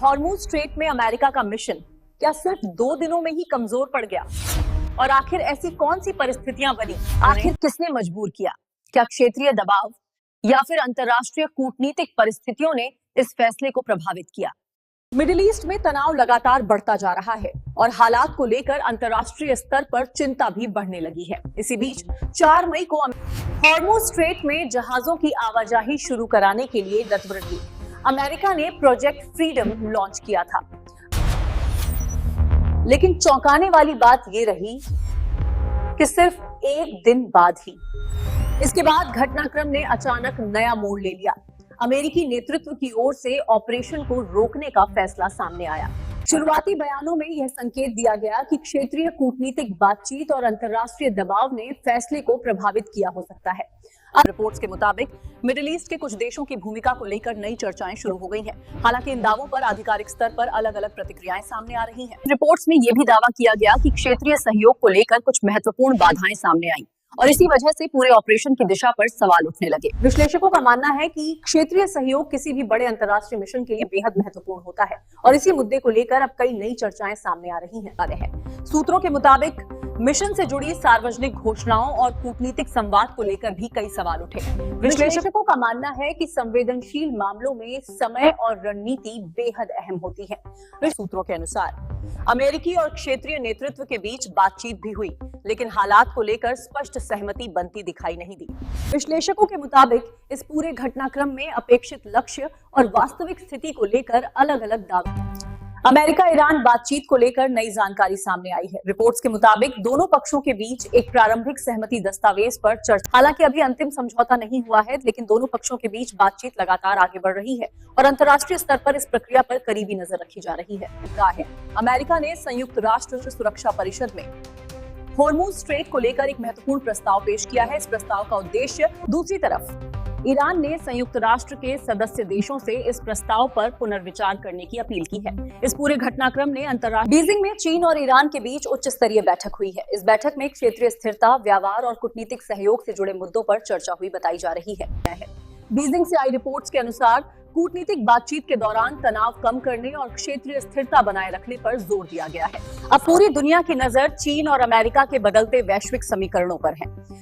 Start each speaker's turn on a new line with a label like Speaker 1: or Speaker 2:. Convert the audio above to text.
Speaker 1: Hormuz straight में America का mission क्या सिर्फ 2 दिनों में ही कमजोर पड़ गया? और आखिर ऐसी कौन सी परिस्थितियां बनी? आखिर किसने मजबूर किया? क्या क्षेत्रीय दबाव या फिर अंतर्राष्ट्रीय कूटनीतिक परिस्थितियों ने इस फैसले को प्रभावित किया? मिडिल ईस्ट में तनाव लगातार बढ़ता जा रहा है और हालात को लेकर अंतर्राष्ट्रीय स्तर पर चिंता भी बढ़ने लगी है। इसी बीच 4 मई को हॉर्मुज़ स्ट्रेट में जहाजों की आवाजाही शुरू कराने के लिए गठबंधन अमेरिका ने प्रोजेक्ट फ्रीडम लॉन्च किया था। लेकिन चौंकाने वाली बात यह रही कि सिर्फ एक दिन बाद ही इसके बाद घटनाक्रम ने अचानक नया मोड़ ले लिया। अमेरिकी नेतृत्व की ओर से ऑपरेशन को रोकने का फैसला सामने आया। शुरुआती बयानों में यह संकेत दिया गया कि क्षेत्रीय कूटनीतिक बातचीत और अंतर्राष्ट्रीय दबाव ने फैसले को प्रभावित किया हो सकता है। अब रिपोर्ट्स के मुताबिक मिडिल ईस्ट के कुछ देशों की भूमिका को लेकर नई चर्चाएं शुरू हो गई हैं। हालांकि इन दावों पर आधिकारिक स्तर पर अलग अलग प्रतिक्रियाएं सामने आ रही हैं। रिपोर्ट्स में यह भी दावा किया गया कि क्षेत्रीय सहयोग को लेकर कुछ महत्वपूर्ण बाधाएं सामने आई और इसी वजह से पूरे ऑपरेशन की दिशा पर सवाल उठने लगे। विश्लेषकों का मानना है कि क्षेत्रीय सहयोग किसी भी बड़े अंतर्राष्ट्रीय मिशन के लिए बेहद महत्वपूर्ण होता है और इसी मुद्दे को लेकर अब कई नई चर्चाएं सामने आ रही हैं। सूत्रों के मुताबिक मिशन से जुड़ी सार्वजनिक घोषणाओं और कूटनीतिक संवाद को लेकर भी कई सवाल उठे। विश्लेषकों का मानना है कि संवेदनशील मामलों में समय और रणनीति बेहद अहम होती है। सूत्रों के अनुसार अमेरिकी और क्षेत्रीय नेतृत्व के बीच बातचीत भी हुई, लेकिन हालात को लेकर स्पष्ट सहमति बनती दिखाई नहीं दी। विश्लेषकों के मुताबिक इस पूरे घटनाक्रम में अपेक्षित लक्ष्य और वास्तविक स्थिति को लेकर अलग अलग दावे। अमेरिका ईरान बातचीत को लेकर नई जानकारी सामने आई है। रिपोर्ट्स के मुताबिक दोनों पक्षों के बीच एक प्रारंभिक सहमति दस्तावेज पर चर्चा, हालांकि अभी अंतिम समझौता नहीं हुआ है, लेकिन दोनों पक्षों के बीच बातचीत लगातार आगे बढ़ रही है और अंतर्राष्ट्रीय स्तर पर इस प्रक्रिया पर करीबी नजर रखी जा रही है। अमेरिका ने संयुक्त राष्ट्र सुरक्षा परिषद में हॉर्मुज़ स्ट्रेट को लेकर एक महत्वपूर्ण प्रस्ताव पेश किया है। इस प्रस्ताव का उद्देश्य, दूसरी तरफ ईरान ने संयुक्त राष्ट्र के सदस्य देशों से इस प्रस्ताव पर पुनर्विचार करने की अपील की है। इस पूरे घटनाक्रम ने अंतर्राष्ट्रीय बीजिंग में चीन और ईरान के बीच उच्च स्तरीय बैठक हुई है। इस बैठक में क्षेत्रीय स्थिरता, व्यापार और कूटनीतिक सहयोग से जुड़े मुद्दों पर चर्चा हुई बताई जा रही है। बीजिंग से आई रिपोर्ट्स के अनुसार कूटनीतिक बातचीत के दौरान तनाव कम करने और क्षेत्रीय स्थिरता बनाए रखने पर जोर दिया गया है। अब पूरी दुनिया की नजर चीन और अमेरिका के बदलते वैश्विक समीकरणों पर है।